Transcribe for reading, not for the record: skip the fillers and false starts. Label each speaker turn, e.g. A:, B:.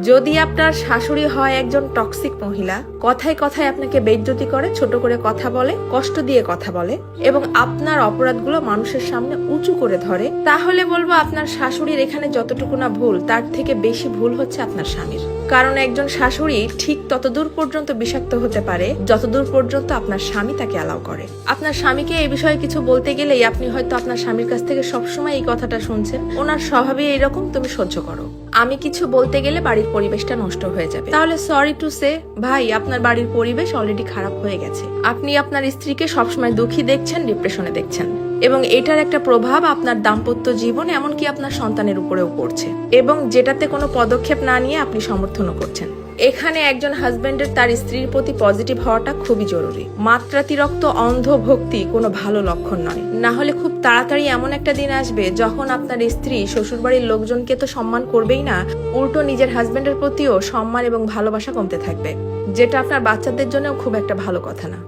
A: যদি আপনার শাশুড়ি হয় একজন টক্সিক মহিলা, কথায় কথায় আপনাকে বেইজ্জতি করে, ছোট করে কথা বলে, কষ্ট দিয়ে কথা বলে এবং আপনার অপরাধগুলো মানুষের সামনে উঁচু করে ধরে, তাহলে বলবো আপনার শাশুড়ির এখানে যতটুকু না ভুল, তার থেকে বেশি ভুল হচ্ছে আপনার স্বামীর। কারণ একজন শাশুড়ি ঠিক ততদূর পর্যন্ত বিষাক্ত হতে পারে যতদূর পর্যন্ত আপনার স্বামী তাকে অ্যালাউ করে। আপনার স্বামীকে এই বিষয়ে কিছু বলতে গেলেই আপনি হয়তো আপনার স্বামীর কাছ থেকে সবসময় এই কথাটা শুনছেন, ওনার স্বভাবই এরকম, তুমি সহ্য করো। আমি কিছু বলতে গেলে বাড়ির পরিবেশটা নষ্ট হয়ে যাবে। তাহলে সরি টু সে ভাই, আপনার বাড়ির পরিবেশ অলরেডি খারাপ হয়ে গেছে। আপনি আপনার স্ত্রীকে সবসময় দুঃখী দেখছেন, ডিপ্রেশনে দেখছেন, এবং এটার একটা প্রভাব আপনার দাম্পত্য জীবন এমনকি আপনার সন্তানের উপরেও পড়ছে, এবং যেটাতে কোনো পদক্ষেপ না নিয়ে আপনি সমর্থনও করছেন। এখানে একজন হাজবেন্ডের তার স্ত্রীর প্রতি পজিটিভ হওয়াটা খুবই জরুরি। মাত্রাতিরিক্ত অন্ধ ভক্তি কোনো ভালো লক্ষণ নয়। না হলে খুব তাড়াতাড়ি এমন একটা দিন আসবে যখন আপনার স্ত্রী শ্বশুরবাড়ির লোকজনকে তো সম্মান করবেই না, উল্টো নিজের হাজবেন্ডের প্রতিও সম্মান এবং ভালোবাসা কমতে থাকবে, যেটা আপনার বাচ্চাদের জন্যও খুব একটা ভালো কথা না।